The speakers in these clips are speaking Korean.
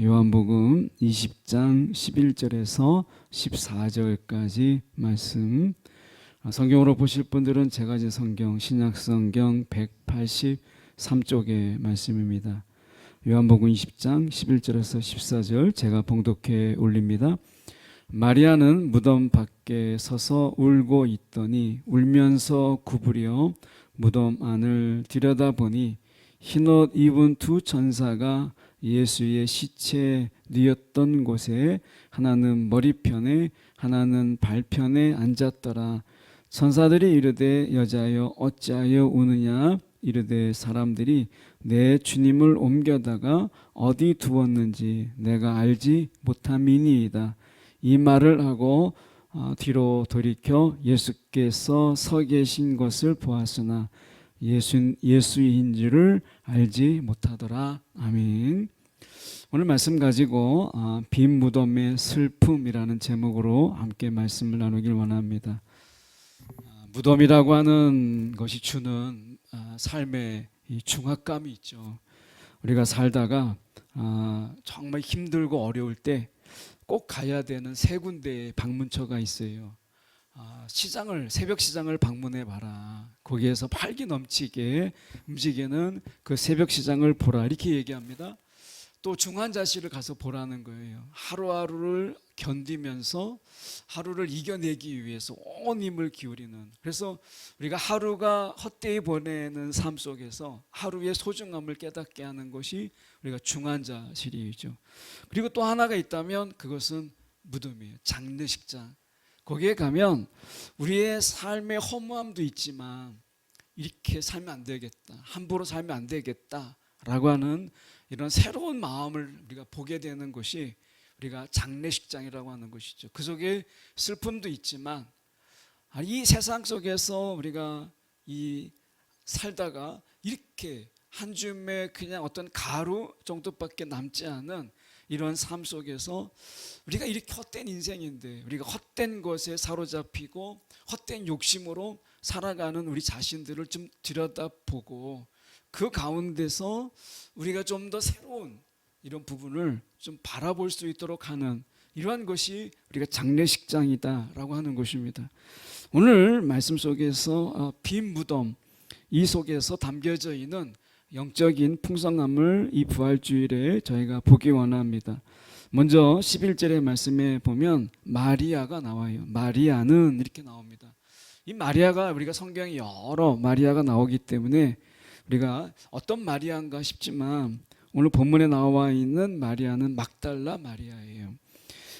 요한복음 20장 11절에서 14절까지 말씀, 성경으로 보실 분들은 제가진 성경 신약성경 183쪽의 말씀입니다. 요한복음 20장 11절에서 14절 제가 봉독해 올립니다. 마리아는 무덤 밖에 서서 울고 있더니 울면서 구부려 무덤 안을 들여다보니 흰옷 입은 두 천사가 예수의 시체 뉘었던 곳에 하나는 머리편에 하나는 발편에 앉았더라. 천사들이 이르되 여자여 어찌하여 우느냐? 이르되 사람들이 내 주님을 옮겨다가 어디 두었는지 내가 알지 못함이니이다. 이 말을 하고 뒤로 돌이켜 예수께서 서 계신 것을 보았으나 예수인 줄을 알지 못하더라. 아멘. 오늘 말씀 가지고 빈 무덤의 슬픔이라는 제목으로 함께 말씀을 나누길 원합니다. 무덤이라고 하는 것이 주는 삶의 중압감이 있죠. 우리가 살다가 정말 힘들고 어려울 때 꼭 가야 되는 세 군데의 방문처가 있어요. 새벽 시장을 방문해 봐라. 거기에서 활기 넘치게 움직이는 그 새벽 시장을 보라. 이렇게 얘기합니다. 또 중환자실을 가서 보라는 거예요. 하루하루를 견디면서 하루를 이겨내기 위해서 온 힘을 기울이는. 그래서 우리가 하루가 헛되이 보내는 삶 속에서 하루의 소중함을 깨닫게 하는 것이 우리가 중환자실이죠. 그리고 또 하나가 있다면 그것은 무덤이에요. 장례식장. 거기에 가면 우리의 삶의 허무함도 있지만 이렇게 살면 안 되겠다, 함부로 살면 안 되겠다라고 하는 이런 새로운 마음을 우리가 보게 되는 것이 우리가 장례식장이라고 하는 것이죠. 그 속에 슬픔도 있지만 이 세상 속에서 우리가 살다가 이렇게 한 줌의 그냥 어떤 가루 정도밖에 남지 않은 이런 삶 속에서 우리가 이렇게 헛된 인생인데 우리가 헛된 것에 사로잡히고 헛된 욕심으로 살아가는 우리 자신들을 좀 들여다보고 그 가운데서 우리가 좀 더 새로운 이런 부분을 좀 바라볼 수 있도록 하는 이러한 것이 우리가 장례식장이다라고 하는 것입니다. 오늘 말씀 속에서 빈 무덤, 이 속에서 담겨져 있는 영적인 풍성함을 이 부활주일에 저희가 보기 원합니다. 먼저 11절의 말씀에 보면 마리아가 나와요. 마리아는 이렇게 나옵니다. 이 마리아가 우리가 성경에 여러 마리아가 나오기 때문에 우리가 어떤 마리아인가 싶지만 오늘 본문에 나와 있는 마리아는 막달라 마리아예요.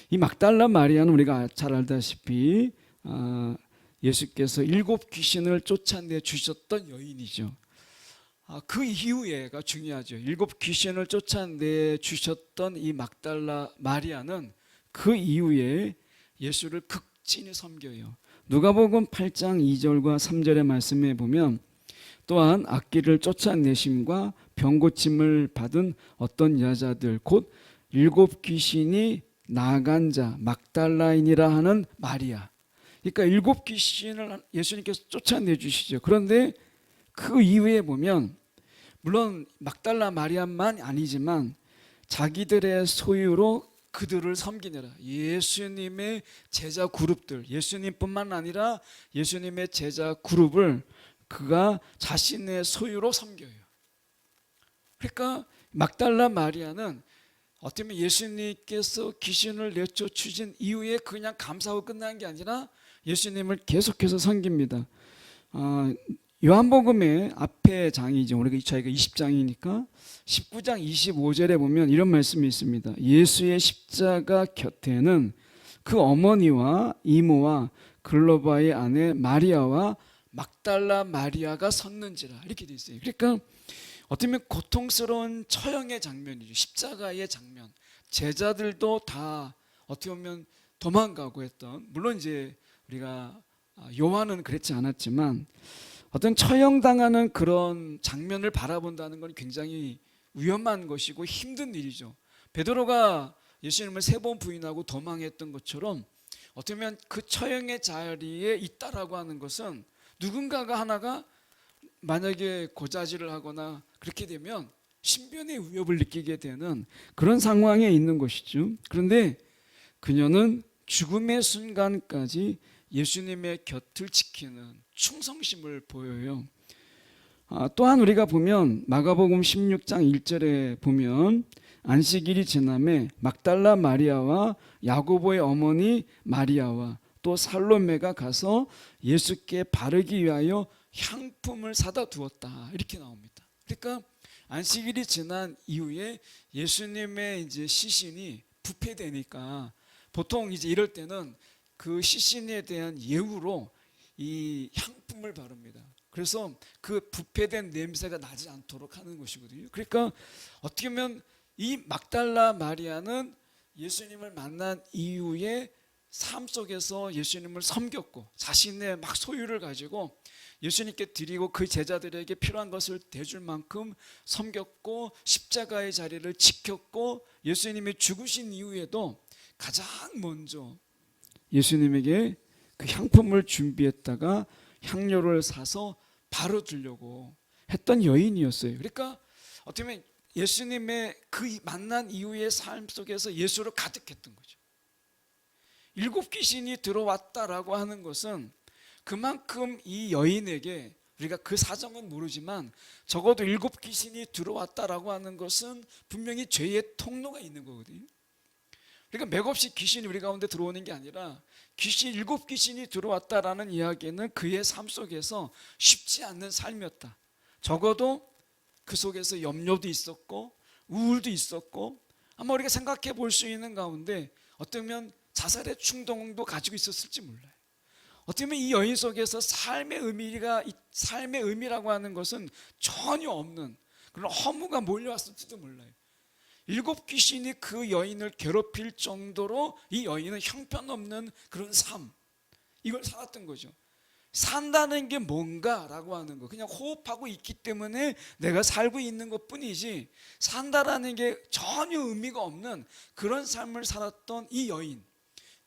이 막달라 마리아는 우리가 잘 알다시피 예수께서 7 귀신을 쫓아내 주셨던 여인이죠. 그 이후에가 중요하죠. 7 귀신을 쫓아내 주셨던 이 막달라 마리아는 그 이후에 예수를 극진히 섬겨요. 누가복음 8장 2절과 3절의 말씀에 보면 또한 악귀를 쫓아내심과 병고침을 받은 어떤 여자들 곧 7 귀신이 나간 자 막달라인이라 하는 마리아. 그러니까 7 귀신을 예수님께서 쫓아내 주시죠. 그런데 그 이후에 보면 물론 막달라 마리아만 아니지만 자기들의 소유로 그들을 섬기느라 예수님의 제자 그룹들, 예수님뿐만 아니라 예수님의 제자 그룹을 그가 자신의 소유로 섬겨요. 그러니까 막달라 마리아는 어쩌면 예수님께서 귀신을 내쫓으신 이후에 그냥 감사하고 끝난 게 아니라 예수님을 계속해서 섬깁니다. 요한복음의 앞에 장이죠. 우리가 저희가 20장이니까 19장 25절에 보면 이런 말씀이 있습니다. 예수의 십자가 곁에는 그 어머니와 이모와 글로바의 아내 마리아와 막달라 마리아가 섰는지라 이렇게 돼 있어요. 그러니까 어쩌면 고통스러운 처형의 장면이죠. 십자가의 장면. 제자들도 다 어떻게 보면 도망가고 했던, 물론 이제 우리가 요한은 그렇지 않았지만 어떤 처형당하는 그런 장면을 바라본다는 건 굉장히 위험한 것이고 힘든 일이죠. 베드로가 예수님을 3번 부인하고 도망했던 것처럼 어떻게 보면 그 처형의 자리에 있다라고 하는 것은, 누군가가 하나가 만약에 고자질을 하거나 그렇게 되면 신변의 위협을 느끼게 되는 그런 상황에 있는 것이죠. 그런데 그녀는 죽음의 순간까지 예수님의 곁을 지키는 충성심을 보여요. 또한 우리가 보면 마가복음 16장 1절에 보면 안식일이 지남에 막달라 마리아와 야고보의 어머니 마리아와 또 살로메가 가서 예수께 바르기 위하여 향품을 사다 두었다, 이렇게 나옵니다. 그러니까 안식일이 지난 이후에 예수님의 이제 시신이 부패되니까 보통 이제 이럴 때는 그 시신에 대한 예우로 이 향품을 바릅니다. 그래서 그 부패된 냄새가 나지 않도록 하는 것이거든요. 그러니까 어떻게 보면 이 막달라 마리아는 예수님을 만난 이후에 삶 속에서 예수님을 섬겼고 자신의 막 소유를 가지고 예수님께 드리고 그 제자들에게 필요한 것을 대줄 만큼 섬겼고 십자가의 자리를 지켰고 예수님이 죽으신 이후에도 가장 먼저 예수님에게 그 향품을 준비했다가 향료를 사서 바로 주려고 했던 여인이었어요. 그러니까 어떻게 보면 예수님의 그 만난 이후의 삶 속에서 예수로 가득했던 거죠. 7 귀신이 들어왔다라고 하는 것은 그만큼 이 여인에게, 우리가 그 사정은 모르지만 적어도 7 귀신이 들어왔다라고 하는 것은 분명히 죄의 통로가 있는 거거든요. 그러니까 맥없이 귀신이 우리 가운데 들어오는 게 아니라 7 귀신이 들어왔다라는 이야기는 그의 삶 속에서 쉽지 않는 삶이었다. 적어도 그 속에서 염려도 있었고 우울도 있었고 아마 우리가 생각해 볼 수 있는 가운데 어쩌면 자살의 충동도 가지고 있었을지 몰라요. 어떻게 보면 이 여인 속에서 삶의 의미라고 하는 것은 전혀 없는 그런 허무가 몰려왔을지도 몰라요. 7 귀신이 그 여인을 괴롭힐 정도로 이 여인은 형편없는 그런 삶, 이걸 살았던 거죠. 산다는 게 뭔가라고 하는 거, 그냥 호흡하고 있기 때문에 내가 살고 있는 것 뿐이지 산다라는 게 전혀 의미가 없는 그런 삶을 살았던 이 여인,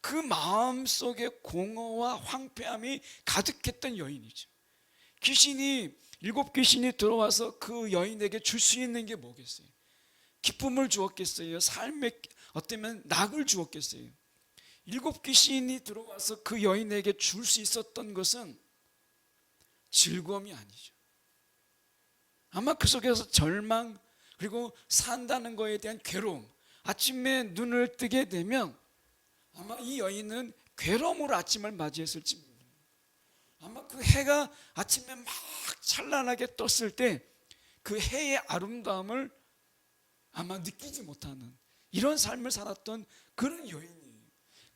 그 마음속에 공허와 황폐함이 가득했던 여인이죠. 귀신이 7 귀신이 들어와서 그 여인에게 줄 수 있는 게 뭐겠어요? 기쁨을 주었겠어요? 삶의 어쩌면 낙을 주었겠어요? 7 귀신이 들어와서 그 여인에게 줄 수 있었던 것은 즐거움이 아니죠. 아마 그 속에서 절망, 그리고 산다는 것에 대한 괴로움, 아침에 눈을 뜨게 되면 아마 이 여인은 괴로움으로 아침을 맞이했을지 모릅니다. 아마 그 해가 아침에 막 찬란하게 떴을 때 그 해의 아름다움을 아마 느끼지 못하는 이런 삶을 살았던 그런 여인이에요.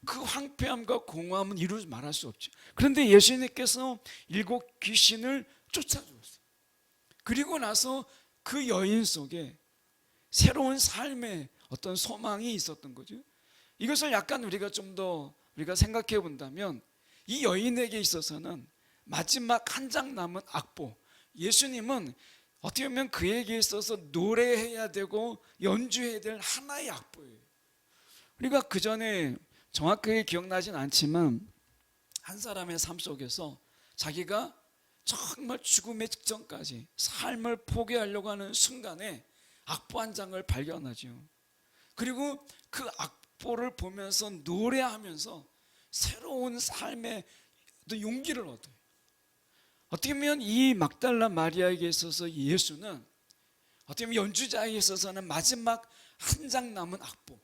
그 황폐함과 공허함은 이루지 말할 수 없죠. 그런데 예수님께서 7 귀신을 쫓아주었어요. 그리고 나서 그 여인 속에 새로운 삶의 어떤 소망이 있었던 거죠. 이것을 약간 우리가 좀 더 우리가 생각해 본다면 이 여인에게 있어서는 마지막 한 장 남은 악보, 예수님은 어떻게 보면 그에게 있어서 노래해야 되고 연주해야 될 하나의 악보예요. 우리가 그 전에 정확하게 기억나진 않지만 한 사람의 삶 속에서 자기가 정말 죽음의 직전까지 삶을 포기하려고 하는 순간에 악보 한 장을 발견하죠. 그리고 그 악보를 보면서 노래하면서 새로운 삶의 용기를 얻어요. 어떻게 보면 이 막달라 마리아에게 있어서 예수는 어떻게 보면 연주자에게 있어서는 마지막 한 장 남은 악보,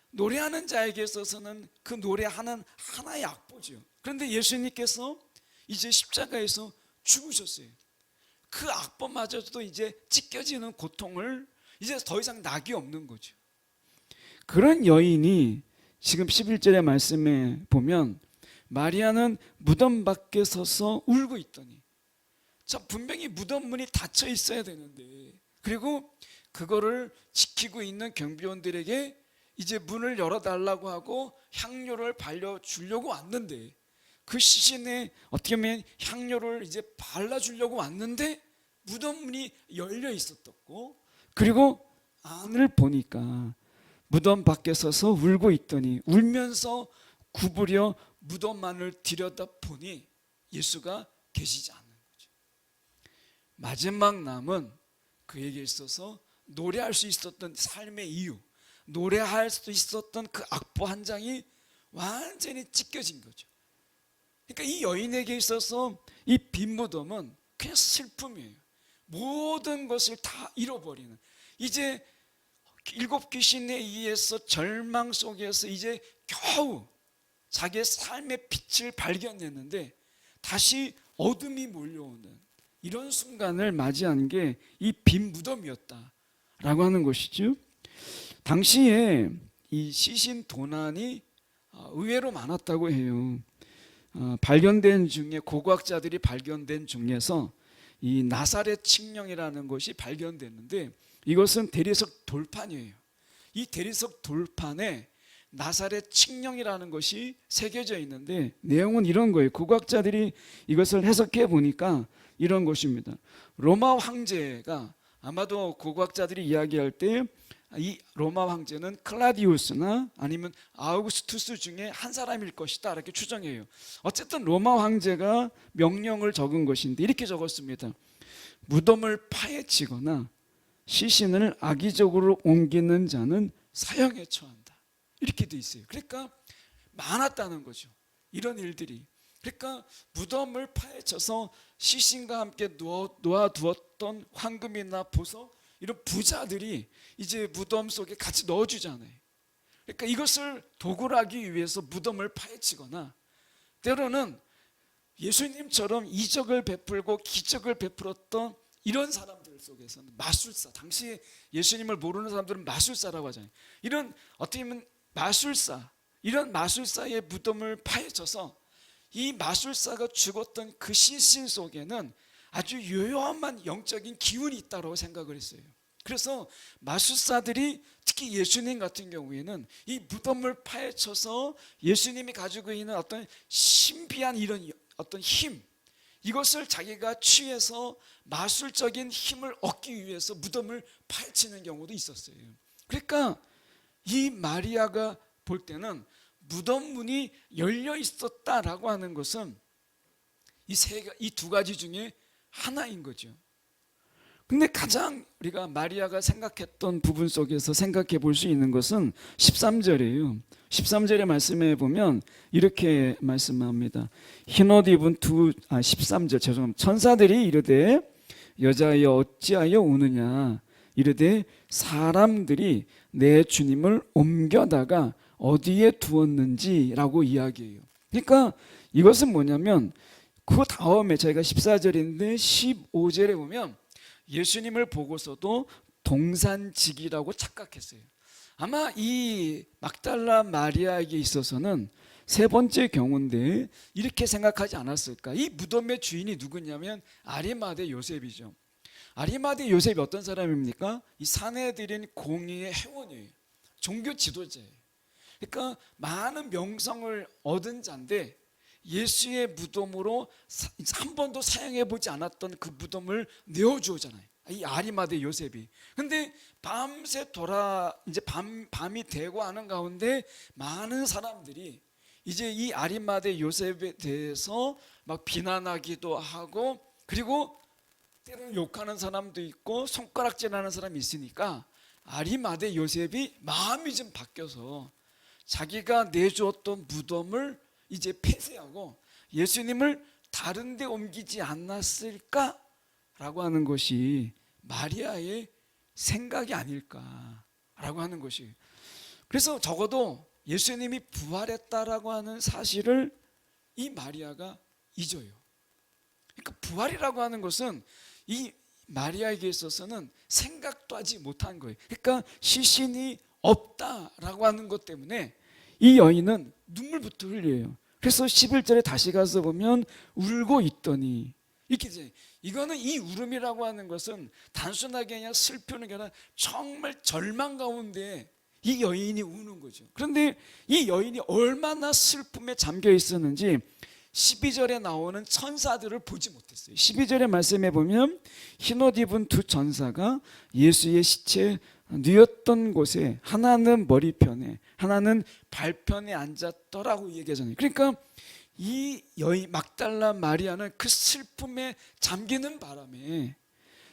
노래하는 자에게 있어서는 그 노래하는 하나의 악보죠. 그런데 예수님께서 이제 십자가에서 죽으셨어요. 그 악보마저도 이제 찢겨지는 고통을 이제 더 이상 낙이 없는 거죠. 그런 여인이 지금 11절의 말씀에 보면 마리아는 무덤 밖에 서서 울고 있더니, 자, 분명히 무덤 문이 닫혀 있어야 되는데, 그리고 그거를 지키고 있는 경비원들에게 이제 문을 열어달라고 하고 향료를 발려주려고 왔는데, 그 시신에 어떻게 보면 향료를 이제 발라주려고 왔는데 무덤 문이 열려 있었고, 그리고 안을 보니까 무덤 밖에 서서 울고 있더니 울면서 구부려 무덤만을 들여다보니 예수가 계시지 않는 거죠. 마지막 남은 그에게 있어서 노래할 수 있었던 삶의 이유, 노래할 수 있었던 그 악보 한 장이 완전히 찢겨진 거죠. 그러니까 이 여인에게 있어서 이 빈 무덤은 그냥 슬픔이에요. 모든 것을 다 잃어버리는, 이제 일곱 귀신에 의해서 절망 속에서 이제 겨우 자기의 삶의 빛을 발견했는데 다시 어둠이 몰려오는 이런 순간을 맞이한 게 이 빈 무덤이었다라고 하는 것이죠. 당시에 이 시신 도난이 의외로 많았다고 해요. 발견된 중에, 고고학자들이 발견된 중에서 이 나사렛 칙령이라는 것이 발견됐는데, 이것은 대리석 돌판이에요. 이 대리석 돌판에 나사렛 칙령이라는 것이 새겨져 있는데, 내용은 이런 거예요. 고고학자들이 이것을 해석해 보니까 이런 것입니다. 로마 황제가, 아마도 고고학자들이 이야기할 때 이 로마 황제는 클라디우스나 아니면 아우구스투스 중에 한 사람일 것이다 이렇게 추정해요. 어쨌든 로마 황제가 명령을 적은 것인데 이렇게 적었습니다. 무덤을 파헤치거나 시신을 악의적으로 옮기는 자는 사형에 처한다, 이렇게 돼 있어요. 그러니까 많았다는 거죠, 이런 일들이. 그러니까 무덤을 파헤쳐서 시신과 함께 놓아두었던 황금이나 보석, 이런 부자들이 이제 무덤 속에 같이 넣어주잖아요. 그러니까 이것을 도굴 하기 위해서 무덤을 파헤치거나, 때로는 예수님처럼 이적을 베풀고 기적을 베풀었던 이런 사람들 속에서는 마술사, 당시에 예수님을 모르는 사람들은 마술사라고 하잖아요. 이런 어떻게 보면 마술사, 이런 마술사의 무덤을 파헤쳐서 이 마술사가 죽었던 그 시신 속에는 아주 요요한 영적인 기운이 있다고 생각을 했어요. 그래서 마술사들이 특히 예수님 같은 경우에는 이 무덤을 파헤쳐서 예수님이 가지고 있는 어떤 신비한 이런 어떤 힘, 이것을 자기가 취해서 마술적인 힘을 얻기 위해서 무덤을 파헤치는 경우도 있었어요. 그러니까 이 마리아가 볼 때는 무덤 문이 열려 있었다라고 하는 것은 이 두 가지 중에 하나인 거죠. 근데 가장 우리가 마리아가 생각했던 부분 속에서 생각해 볼 수 있는 것은 13절이에요. 13절의 말씀에 보면 이렇게 말씀합니다. 흰옷 입은 13절 죄송합니다. 천사들이 이르되 여자여 어찌하여 우느냐, 이르되 사람들이 내 주님을 옮겨다가 어디에 두었는지라고 이야기해요. 그러니까 이것은 뭐냐면, 그 다음에 저희가 14절인데 15절에 보면 예수님을 보고서도 동산직이라고 착각했어요. 아마 이 막달라 마리아에게 있어서는 세 번째 경우인데 이렇게 생각하지 않았을까. 이 무덤의 주인이 누구냐면 아리마대 요셉이죠. 아리마대 요셉이 어떤 사람입니까? 이 사내들인 공의의 회원이에요. 종교 지도자예요. 그러니까 많은 명성을 얻은 자인데 예수의 무덤으로 한 번도 사용해 보지 않았던 그 무덤을 내어주었잖아요, 이 아리마대 요셉이. 근데 밤새 이제 밤이 되고 하는 가운데 많은 사람들이 이제 이 아리마대 요셉에 대해서 막 비난하기도 하고, 그리고 때로는 욕하는 사람도 있고 손가락질하는 사람이 있으니까 아리마대 요셉이 마음이 좀 바뀌어서 자기가 내주었던 무덤을 이제 폐쇄하고 예수님을 다른 데 옮기지 않았을까라고 하는 것이 마리아의 생각이 아닐까라고 하는 것이. 그래서 적어도 예수님이 부활했다라고 하는 사실을 이 마리아가 잊어요. 그러니까 부활이라고 하는 것은 이 마리아에게 있어서는 생각도 하지 못한 거예요. 그러니까 시신이 없다라고 하는 것 때문에 이 여인은 눈물부터 흘려요. 그래서 11절에 다시 가서 보면 울고 있더니, 이렇게 이제 이거는 이 울음이라고 하는 것은 단순하게 그냥 슬프는 게 아니라 정말 절망 가운데 이 여인이 우는 거죠. 그런데 이 여인이 얼마나 슬픔에 잠겨 있었는지 12절에 나오는 천사들을 보지 못했어요. 12절의 말씀에 보면 흰옷 입은 두 천사가 예수의 시체 뉘었던 곳에 하나는 머리편에 하나는 발편에 앉았더라고 얘기하잖아요. 그러니까 이 여인 막달라 마리아는 그 슬픔에 잠기는 바람에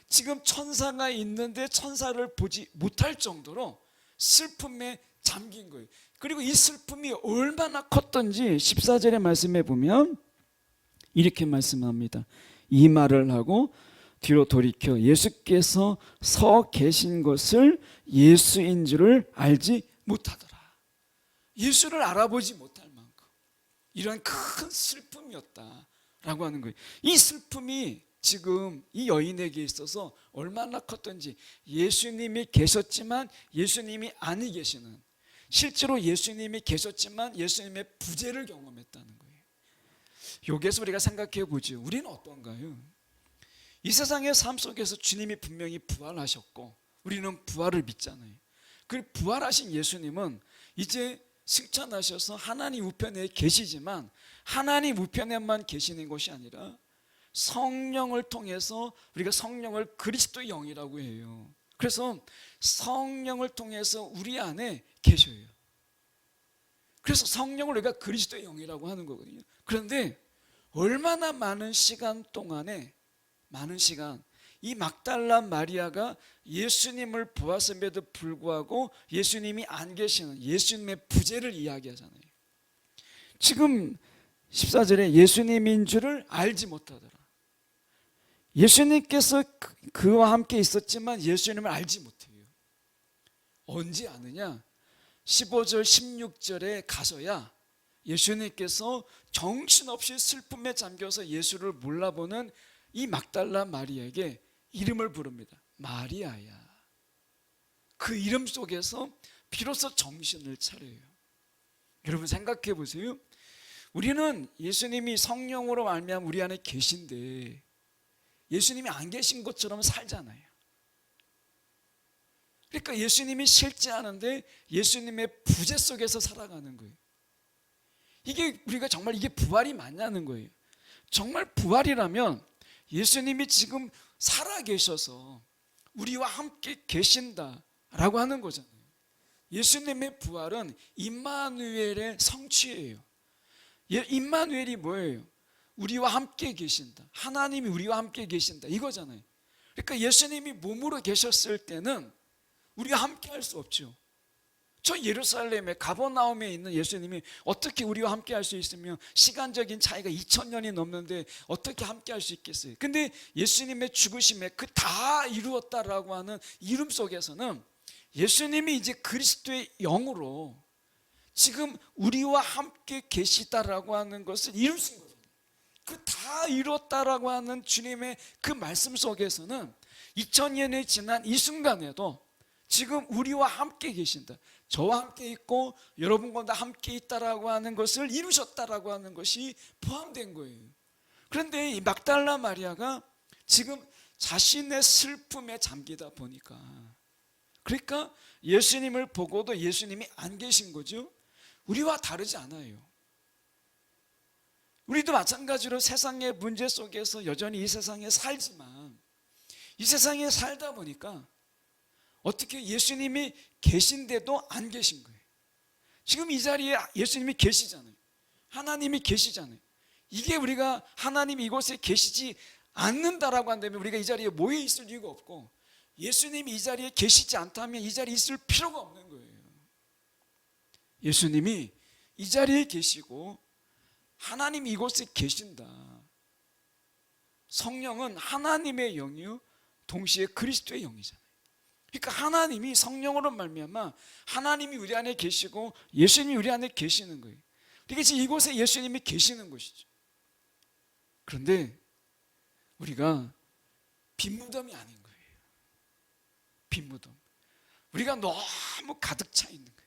지금 천사가 있는데 천사를 보지 못할 정도로 슬픔에 잠긴 거예요. 그리고 이 슬픔이 얼마나 컸던지 14절의 말씀에 보면 이렇게 말씀합니다. 이 말을 하고 뒤로 돌이켜 예수께서 서 계신 것을 예수인 줄을 알지 못하더라. 예수를 알아보지 못할 만큼 이런 큰 슬픔이었다라고 하는 거예요. 이 슬픔이 지금 이 여인에게 있어서 얼마나 컸던지, 예수님이 계셨지만 예수님이 아니 계시는, 실제로 예수님이 계셨지만 예수님의 부재를 경험했다는 거예요. 여기에서 우리가 생각해 보죠. 우리는 어떤가요? 이 세상의 삶 속에서 주님이 분명히 부활하셨고 우리는 부활을 믿잖아요. 그 부활하신 예수님은 이제 승천하셔서 하나님 우편에 계시지만 하나님 우편에만 계시는 것이 아니라 성령을 통해서, 우리가 성령을 그리스도의 영이라고 해요. 그래서 성령을 통해서 우리 안에 계셔요. 그래서 성령을 우리가 그리스도의 영이라고 하는 거거든요. 그런데 얼마나 많은 시간 동안에, 많은 시간, 이 막달라 마리아가 예수님을 보았음에도 불구하고 예수님이 안 계시는 예수님의 부재를 이야기하잖아요. 지금 14절에 예수님인 줄을 알지 못하더라. 예수님께서 그와 함께 있었지만 예수님을 알지 못해요. 언제 아느냐? 15절 16절에 가서야 예수님께서 정신없이 슬픔에 잠겨서 예수를 몰라보는 이 막달라 마리아에게 이름을 부릅니다. 마리아야. 그 이름 속에서 비로소 정신을 차려요. 여러분 생각해 보세요. 우리는 예수님이 성령으로 말미암아 우리 안에 계신데 예수님이 안 계신 것처럼 살잖아요. 그러니까 예수님이 실제하는데 예수님의 부재 속에서 살아가는 거예요. 이게 우리가 정말 이게 부활이 맞냐는 거예요. 정말 부활이라면 예수님이 지금 살아계셔서 우리와 함께 계신다라고 하는 거잖아요. 예수님의 부활은 임마누엘의 성취예요. 임마누엘이 뭐예요? 우리와 함께 계신다. 하나님이 우리와 함께 계신다. 이거잖아요. 그러니까 예수님이 몸으로 계셨을 때는 우리가 함께 할 수 없죠. 저 예루살렘에 가버나움에 있는 예수님이 어떻게 우리와 함께 할 수 있으며 시간적인 차이가 2000년이 넘는데 어떻게 함께 할 수 있겠어요? 근데 예수님의 죽으심에 그 다 이루었다라고 하는 이름 속에서는 예수님이 이제 그리스도의 영으로 지금 우리와 함께 계시다라고 하는 것을 이루신 거예요. 그 다 이루었다라고 하는 주님의 그 말씀 속에서는 2000년이 지난 이 순간에도 지금 우리와 함께 계신다. 저와 함께 있고 여러분과 다 함께 있다라고 하는 것을 이루셨다라고 하는 것이 포함된 거예요. 그런데 이 막달라 마리아가 지금 자신의 슬픔에 잠기다 보니까, 그러니까 예수님을 보고도 예수님이 안 계신 거죠. 우리와 다르지 않아요. 우리도 마찬가지로 세상의 문제 속에서 여전히 이 세상에 살지만 이 세상에 살다 보니까 어떻게 예수님이 계신데도 안 계신 거예요. 지금 이 자리에 예수님이 계시잖아요. 하나님이 계시잖아요. 이게 우리가 하나님이 이곳에 계시지 않는다라고 한다면 우리가 이 자리에 모여 있을 이유가 없고, 예수님이 이 자리에 계시지 않다면 이 자리에 있을 필요가 없는 거예요. 예수님이 이 자리에 계시고 하나님이 이곳에 계신다. 성령은 하나님의 영이요 동시에 그리스도의 영이잖아요. 그러니까 하나님이 성령으로 말미암아 하나님이 우리 안에 계시고 예수님이 우리 안에 계시는 거예요. 그러니까 지금 이곳에 예수님이 계시는 것이죠. 그런데 우리가 빈무덤이 아닌 거예요. 빈무덤. 우리가 너무 가득 차 있는 거예요.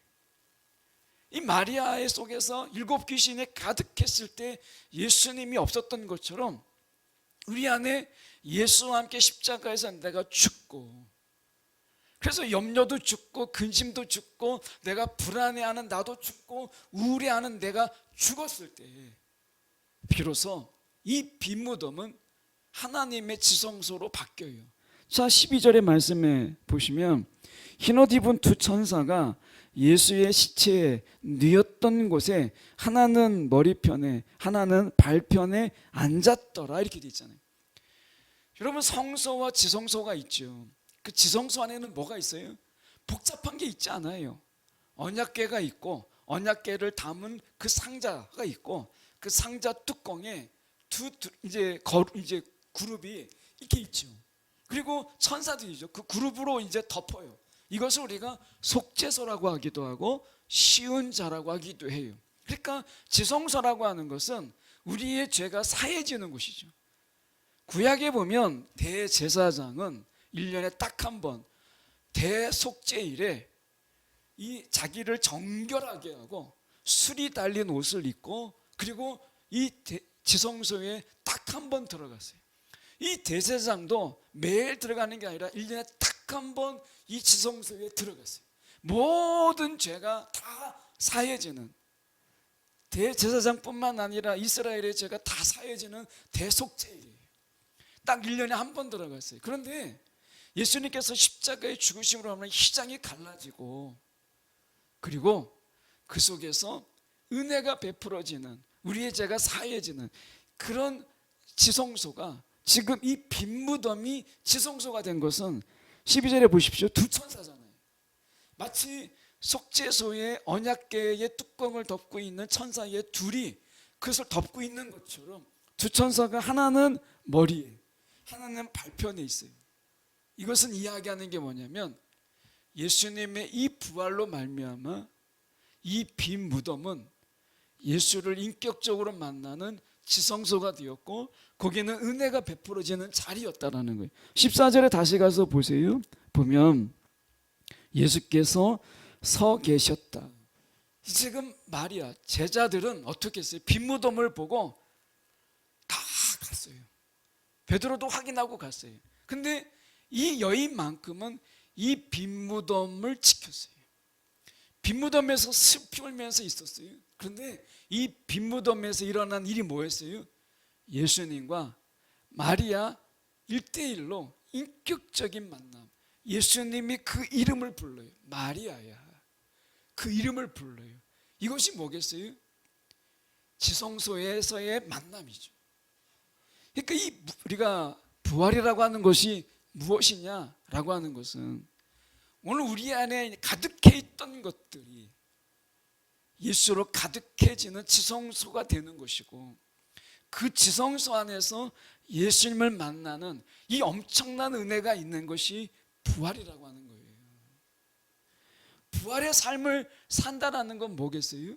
이 마리아의 속에서 7 귀신이 가득했을 때 예수님이 없었던 것처럼 우리 안에 예수와 함께 십자가에서 내가 죽고, 그래서 염려도 죽고 근심도 죽고 내가 불안해하는 나도 죽고 우울해하는 내가 죽었을 때 비로소 이 빈무덤은 하나님의 지성소로 바뀌어요. 자, 12절의 말씀에 보시면 흰옷 입은 2 천사가 예수의 시체에 뉘었던 곳에 하나는 머리편에 하나는 발편에 앉았더라, 이렇게 돼 있잖아요. 여러분, 성소와 지성소가 있죠. 그 지성소 안에는 뭐가 있어요? 복잡한 게 있지 않아요. 언약궤가 있고 언약궤를 담은 그 상자가 있고 그 상자 뚜껑에 이제 그룹이 이렇게 있죠. 그리고 천사들이죠. 그 그룹으로 이제 덮어요. 이것을 우리가 속죄소라고 하기도 하고 쉬운 자라고 하기도 해요. 그러니까 지성소라고 하는 것은 우리의 죄가 사해지는 곳이죠. 구약에 보면 대제사장은 1년에 딱 한 번 대속죄일에 이 자기를 정결하게 하고 술이 달린 옷을 입고 그리고 이 지성소에 딱 한 번 들어갔어요. 이 대제사장도 매일 들어가는 게 아니라 1년에 딱 한 번 이 지성소에 들어갔어요. 모든 죄가 다 사해지는, 대제사장뿐만 아니라 이스라엘의 죄가 다 사해지는 대속죄일이에요. 딱 1년에 한 번 들어갔어요. 그런데 예수님께서 십자가의 죽으심으로 하면 휘장이 갈라지고 그리고 그 속에서 은혜가 베풀어지는, 우리의 죄가 사해지는 그런 지성소가, 지금 이 빈 무덤이 지성소가 된 것은 12절에 보십시오. 두 천사잖아요. 마치 속죄소의 언약궤의 뚜껑을 덮고 있는 천사의 둘이 그것을 덮고 있는 것처럼 두 천사가 하나는 머리에 하나는 발편에 있어요. 이것은 이야기하는 게 뭐냐면 예수님의 이 부활로 말미암아 이 빈 무덤은 예수를 인격적으로 만나는 지성소가 되었고 거기는 은혜가 베풀어지는 자리였다라는 거예요. 14절에 다시 가서 보세요. 보면 예수께서 서 계셨다. 지금 마리아 제자들은 어떻게 했어요? 빈 무덤을 보고 다 갔어요. 베드로도 확인하고 갔어요. 근데 이 여인만큼은 이 빈 무덤을 지켰어요. 빈 무덤에서 슬피 울면서 있었어요. 그런데 이 빈 무덤에서 일어난 일이 뭐였어요? 예수님과 마리아 1대1로 인격적인 만남. 예수님이 그 이름을 불러요. 마리아야. 그 이름을 불러요. 이것이 뭐겠어요? 지성소에서의 만남이죠. 그러니까 우리가 부활이라고 하는 것이 무엇이냐라고 하는 것은 오늘 우리 안에 가득해 있던 것들이 예수로 가득해지는 지성소가 되는 것이고 그 지성소 안에서 예수님을 만나는 이 엄청난 은혜가 있는 것이 부활이라고 하는 거예요. 부활의 삶을 산다라는 건 뭐겠어요?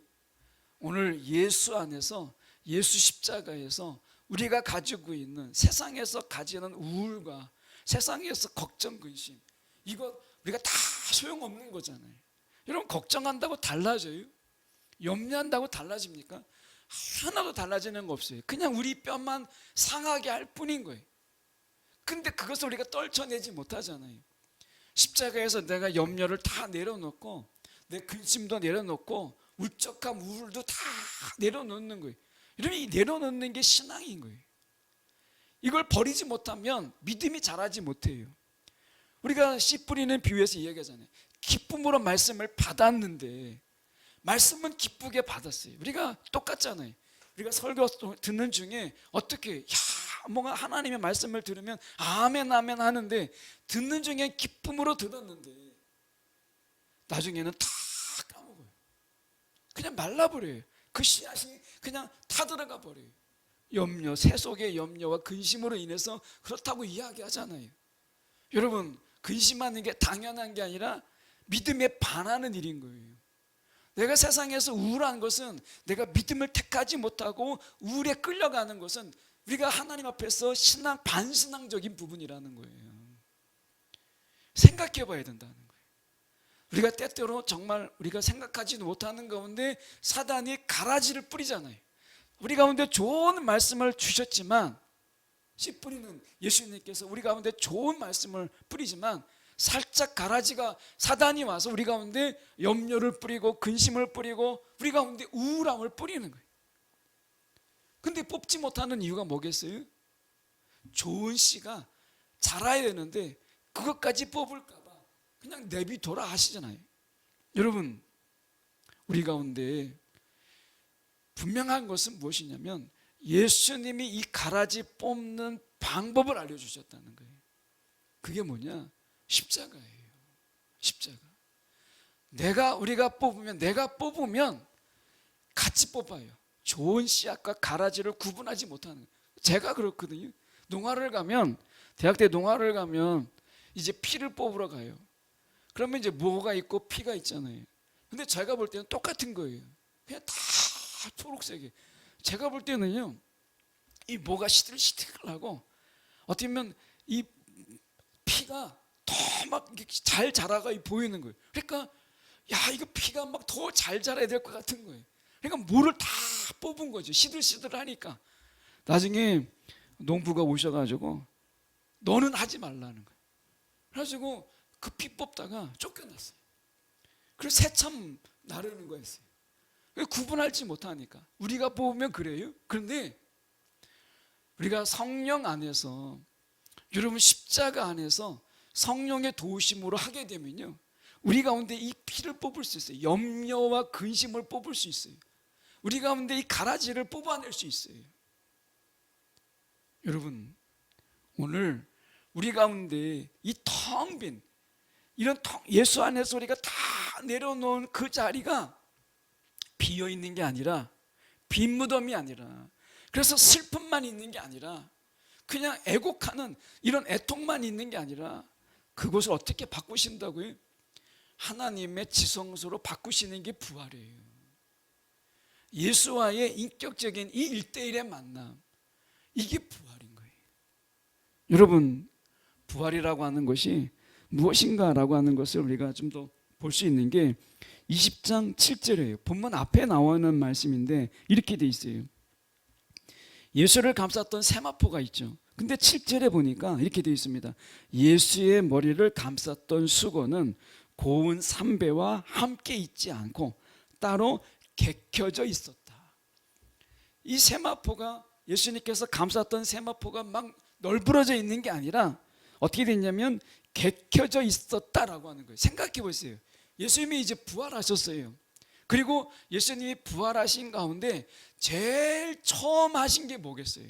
오늘 예수 안에서, 예수 십자가에서 우리가 가지고 있는 세상에서 가지는 우울과 세상에서 걱정, 근심, 이거 우리가 다 소용없는 거잖아요. 여러분, 걱정한다고 달라져요? 염려한다고 달라집니까? 하나도 달라지는 거 없어요. 그냥 우리 뼈만 상하게 할 뿐인 거예요. 근데 그것을 우리가 떨쳐내지 못하잖아요. 십자가에서 내가 염려를 다 내려놓고 내 근심도 내려놓고 울적함, 우울도 다 내려놓는 거예요. 여러분, 이 내려놓는 게 신앙인 거예요. 이걸 버리지 못하면 믿음이 자라지 못해요. 우리가 씨 뿌리는 비유에서 이야기하잖아요. 기쁨으로 말씀을 받았는데 말씀은 기쁘게 받았어요. 우리가 똑같잖아요. 우리가 설교 듣는 중에 어떻게 뭔가 하나님의 말씀을 들으면 아멘 아멘 하는데 듣는 중에 기쁨으로 들었는데 나중에는 다 까먹어요. 그냥 말라버려요. 그 씨앗이 그냥 타들어가 버려요. 염려, 세속의 염려와 근심으로 인해서 그렇다고 이야기하잖아요. 여러분, 근심하는 게 당연한 게 아니라 믿음에 반하는 일인 거예요. 내가 세상에서 우울한 것은 내가 믿음을 택하지 못하고 우울에 끌려가는 것은 우리가 하나님 앞에서 반신앙적인 부분이라는 거예요. 생각해 봐야 된다는 거예요. 우리가 때때로 정말 우리가 생각하지 못하는 가운데 사단이 가라지를 뿌리잖아요. 우리 가운데 좋은 말씀을 주셨지만, 씨 뿌리는 예수님께서 우리 가운데 좋은 말씀을 뿌리지만 살짝 가라지가, 사단이 와서 우리 가운데 염려를 뿌리고 근심을 뿌리고 우리 가운데 우울함을 뿌리는 거예요. 근데 뽑지 못하는 이유가 뭐겠어요? 좋은 씨가 자라야 되는데 그것까지 뽑을까 봐 그냥 내비둬라 하시잖아요. 여러분, 우리 가운데 분명한 것은 무엇이냐면 예수님이 이 가라지 뽑는 방법을 알려주셨다는 거예요. 그게 뭐냐? 십자가예요. 십자가. 우리가 뽑으면 같이 뽑아요. 좋은 씨앗과 가라지를 구분하지 못하는 거예요. 제가 그렇거든요. 대학 때 농화를 가면 이제 피를 뽑으러 가요. 그러면 이제 뭐가 있고 피가 있잖아요. 근데 제가 볼 때는 똑같은 거예요. 그냥 다 초록색이에요. 제가 볼 때는요, 이 뭐가 시들시들하고 어떻게 보면 이 피가 더 막 잘 자라가 보이는 거예요. 그러니까 야, 이거 피가 막 더 잘 자라야 될 것 같은 거예요. 그러니까 물을 다 뽑은 거죠. 시들시들하니까. 나중에 농부가 오셔가지고 너는 하지 말라는 거예요. 그래가지고 그 피 뽑다가 쫓겨났어요. 그래서 새참 나르는 거였어요. 구분할지 못하니까. 우리가 뽑으면 그래요. 그런데 우리가 성령 안에서, 여러분 십자가 안에서 성령의 도우심으로 하게 되면요, 우리 가운데 이 피를 뽑을 수 있어요. 염려와 근심을 뽑을 수 있어요. 우리 가운데 이 가라지를 뽑아낼 수 있어요. 여러분, 오늘 우리 가운데 이 텅 빈 이런 예수 안에서 우리가 다 내려놓은 그 자리가 비어 있는 게 아니라, 빈 무덤이 아니라, 그래서 슬픔만 있는 게 아니라, 그냥 애곡하는 이런 애통만 있는 게 아니라, 그것을 어떻게 바꾸신다고요? 하나님의 지성소로 바꾸시는 게 부활이에요. 예수와의 인격적인 이 일대일의 만남, 이게 부활인 거예요. 여러분, 부활이라고 하는 것이 무엇인가라고 하는 것을 우리가 좀 더 볼 수 있는 게 20장 7절이에요. 본문 앞에 나오는 말씀인데 이렇게 돼 있어요. 예수를 감쌌던 세마포가 있죠. 근데 7절에 보니까 이렇게 돼 있습니다. 예수의 머리를 감쌌던 수건은 고운 삼배와 함께 있지 않고 따로 개켜져 있었다. 이 세마포가, 예수님께서 감쌌던 세마포가 막 널브러져 있는 게 아니라 어떻게 됐냐면 개켜져 있었다라고 하는 거예요. 생각해 보세요. 예수님이 이제 부활하셨어요. 그리고 예수님이 부활하신 가운데 제일 처음 하신 게 뭐겠어요?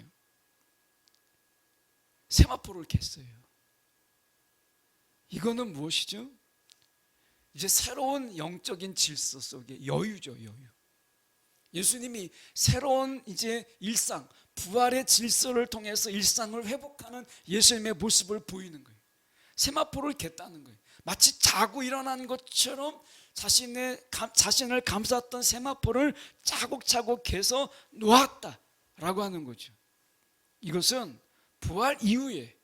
세마포를 캤어요. 이거는 무엇이죠? 이제 새로운 영적인 질서 속에 여유죠, 여유. 예수님이 새로운 이제 일상, 부활의 질서를 통해서 일상을 회복하는 예수님의 모습을 보이는 거예요. 세마포를 겠다는 거예요. 마치 자고 일어난 것처럼 자신을 감쌌던 세마포를 차곡차곡 개서 놓았다라고 하는 거죠. 이것은 부활 이후에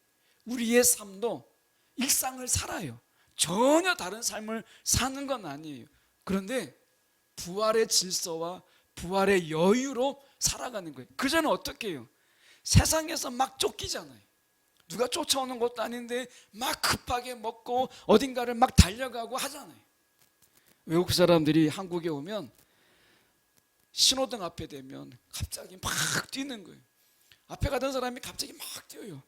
우리의 삶도 일상을 살아요. 전혀 다른 삶을 사는 건 아니에요. 그런데 부활의 질서와 부활의 여유로 살아가는 거예요. 그전에 어떻게 해요? 세상에서 막 쫓기잖아요. 누가 쫓아오는 것도 아닌데 막 급하게 먹고 어딘가를 막 달려가고 하잖아요. 외국 사람들이 한국에 오면 신호등 앞에 되면 갑자기 막 뛰는 거예요. 앞에 가던 사람이 갑자기 막 뛰어요.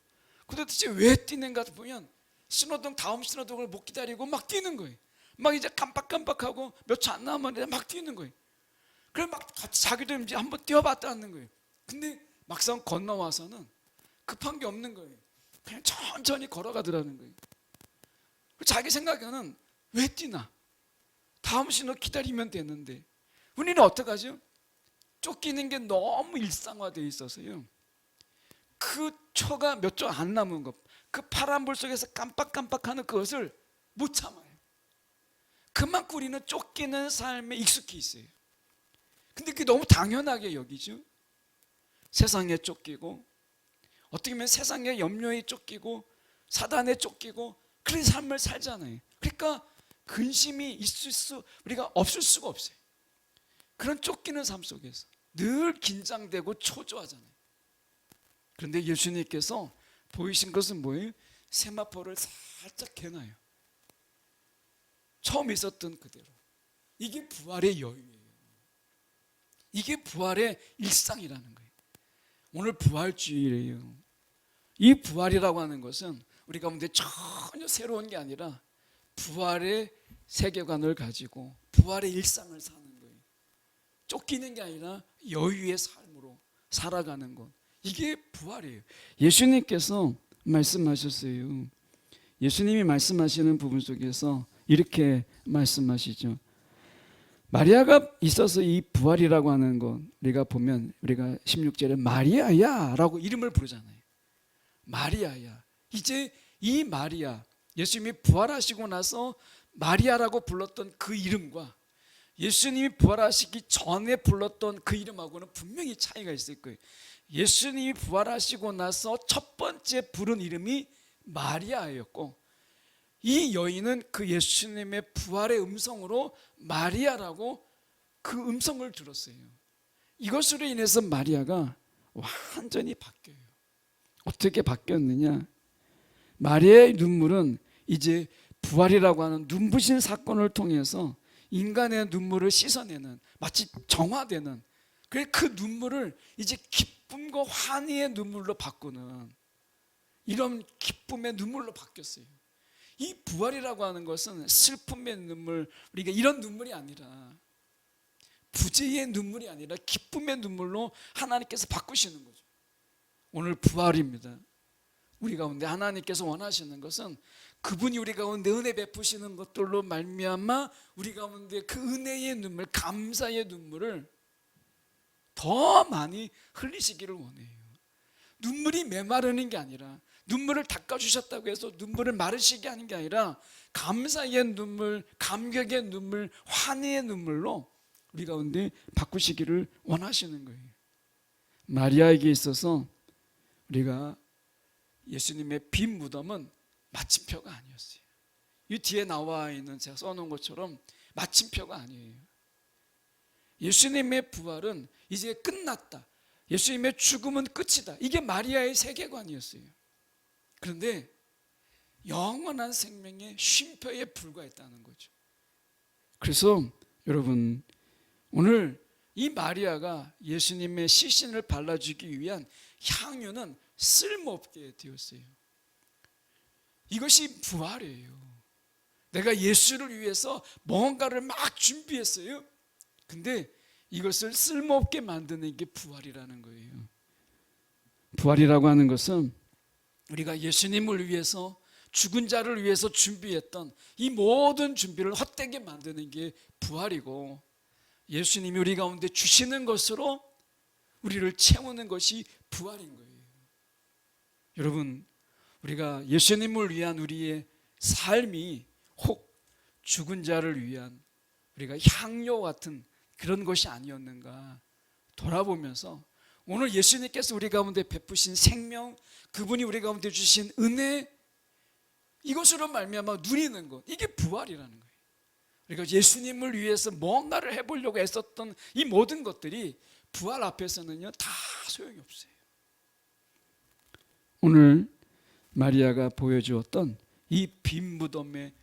근데 도대체 왜 뛰는가 보면 신호등, 다음 신호등을 못 기다리고 막 뛰는 거예요. 막 이제 깜빡깜빡하고 몇 초 안 남았는데 막 뛰는 거예요. 그래 막 같이 자기도 이제 한번 뛰어봤다는 거예요. 근데 막상 건너와서는 급한 게 없는 거예요. 그냥 천천히 걸어가더라는 거예요. 자기 생각에는 왜 뛰나? 다음 신호 기다리면 되는데. 우리는 어떡하죠? 쫓기는 게 너무 일상화되어 있어서요. 그 초가 몇 초 안 남은 것, 그 파란불 속에서 깜빡깜빡하는 그것을 못 참아요. 그만큼 우리는 쫓기는 삶에 익숙해 있어요. 근데 그게 너무 당연하게 여기죠. 세상에 쫓기고, 어떻게 보면 세상의 염려에 쫓기고 사단에 쫓기고 그런 삶을 살잖아요. 그러니까 근심이 우리가 없을 수가 없어요. 그런 쫓기는 삶 속에서 늘 긴장되고 초조하잖아요. 그런데 예수님께서 보이신 것은 뭐예요? 세마포를 살짝 개놔요. 처음 있었던 그대로. 이게 부활의 여유예요. 이게 부활의 일상이라는 거예요. 오늘 부활주일이에요. 이 부활이라고 하는 것은 우리 가운데 전혀 새로운 게 아니라 부활의 세계관을 가지고 부활의 일상을 사는 거예요. 쫓기는 게 아니라 여유의 삶으로 살아가는 것. 이게 부활이에요. 예수님께서 말씀하셨어요. 예수님이 말씀하시는 부분 속에서 이렇게 말씀하시죠. 마리아가 있어서 이 부활이라고 하는 것, 우리가 보면 우리가 16절에 마리아야 라고 이름을 부르잖아요. 마리아야. 이제 이 마리아, 예수님이 부활하시고 나서 마리아라고 불렀던 그 이름과 예수님이 부활하시기 전에 불렀던 그 이름하고는 분명히 차이가 있을 거예요. 예수님이 부활하시고 나서 첫 번째 부른 이름이 마리아였고, 이 여인은 그 예수님의 부활의 음성으로 마리아라고 그 음성을 들었어요. 이것으로 인해서 마리아가 완전히 바뀌어요. 어떻게 바뀌었느냐? 마리아의 눈물은 이제 부활이라고 하는 눈부신 사건을 통해서 인간의 눈물을 씻어내는, 마치 정화되는, 그 눈물을 이제 기쁨과 환희의 눈물로 바꾸는 이런 기쁨의 눈물로 바뀌었어요. 이 부활이라고 하는 것은 슬픔의 눈물, 우리가 이런 눈물이 아니라, 부재의 눈물이 아니라 기쁨의 눈물로 하나님께서 바꾸시는 거죠. 오늘 부활입니다. 우리 가운데 하나님께서 원하시는 것은 그분이 우리 가운데 은혜 베푸시는 것들로 말미암아 우리 가운데 그 은혜의 눈물, 감사의 눈물을 더 많이 흘리시기를 원해요. 눈물이 메마르는 게 아니라, 눈물을 닦아주셨다고 해서 눈물을 마르시게 하는 게 아니라, 감사의 눈물, 감격의 눈물, 환희의 눈물로 우리 가운데 바꾸시기를 원하시는 거예요. 마리아에게 있어서 우리가 예수님의 빈 무덤은 마침표가 아니었어요. 이 뒤에 나와 있는 제가 써놓은 것처럼 마침표가 아니에요. 예수님의 부활은 이제 끝났다, 예수님의 죽음은 끝이다, 이게 마리아의 세계관이었어요. 그런데 영원한 생명의 쉼표에 불과했다는 거죠. 그래서 여러분, 오늘 이 마리아가 예수님의 시신을 발라주기 위한 향유는 쓸모없게 되었어요. 이것이 부활이에요. 내가 예수를 위해서 뭔가를 막 준비했어요. 근데 이것을 쓸모없게 만드는 게 부활이라는 거예요. 부활이라고 하는 것은 우리가 예수님을 위해서, 죽은 자를 위해서 준비했던 이 모든 준비를 헛되게 만드는 게 부활이고, 예수님이 우리 가운데 주시는 것으로 우리를 채우는 것이 부활인 거예요. 여러분, 우리가 예수님을 위한 우리의 삶이 혹 죽은 자를 위한 우리가 향료 같은 그런 것이 아니었는가 돌아보면서, 오늘 예수님께서 우리 가운데 베푸신 생명, 그분이 우리 가운데 주신 은혜, 이것으로 말미암아 누리는 것, 이게 부활이라는 거예요. 우리가 예수님을 위해서 뭔가를 해보려고 애썼던 이 모든 것들이 부활 앞에서는요 다 소용이 없어요. 오늘 마리아가 보여주었던 이 빈 무덤의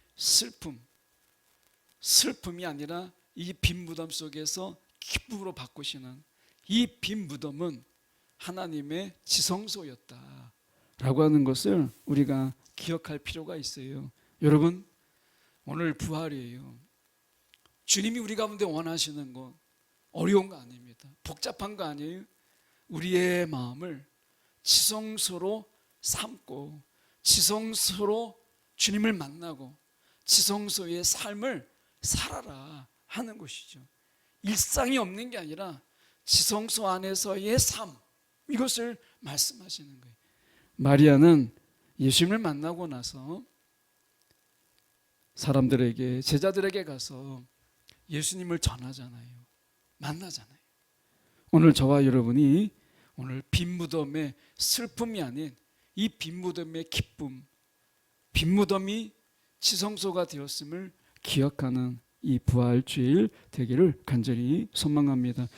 슬픔이 아니라 이 빈 무덤 속에서 기쁨으로 바꾸시는 이 빈 무덤은 하나님의 지성소였다라고 하는 것을 우리가 기억할 필요가 있어요. 여러분, 오늘 부활이에요. 주님이 우리 가운데 원하시는 것 어려운 거 아닙니다. 복잡한 거 아니에요. 우리의 마음을 지성소로 삼고, 지성소로 주님을 만나고, 지성소의 삶을 살아라 하는 것이죠. 일상이 없는 게 아니라 지성소 안에서의 삶, 이것을 말씀하시는 거예요. 마리아는 예수님을 만나고 나서 사람들에게, 제자들에게 가서 예수님을 전하잖아요. 만나잖아요. 오늘 저와 여러분이 오늘 빈 무덤의 슬픔이 아닌 이 빈 무덤의 기쁨, 빈 무덤이 지성소가 되었음을 기억하는 이 부활주일 되기를 간절히 소망합니다.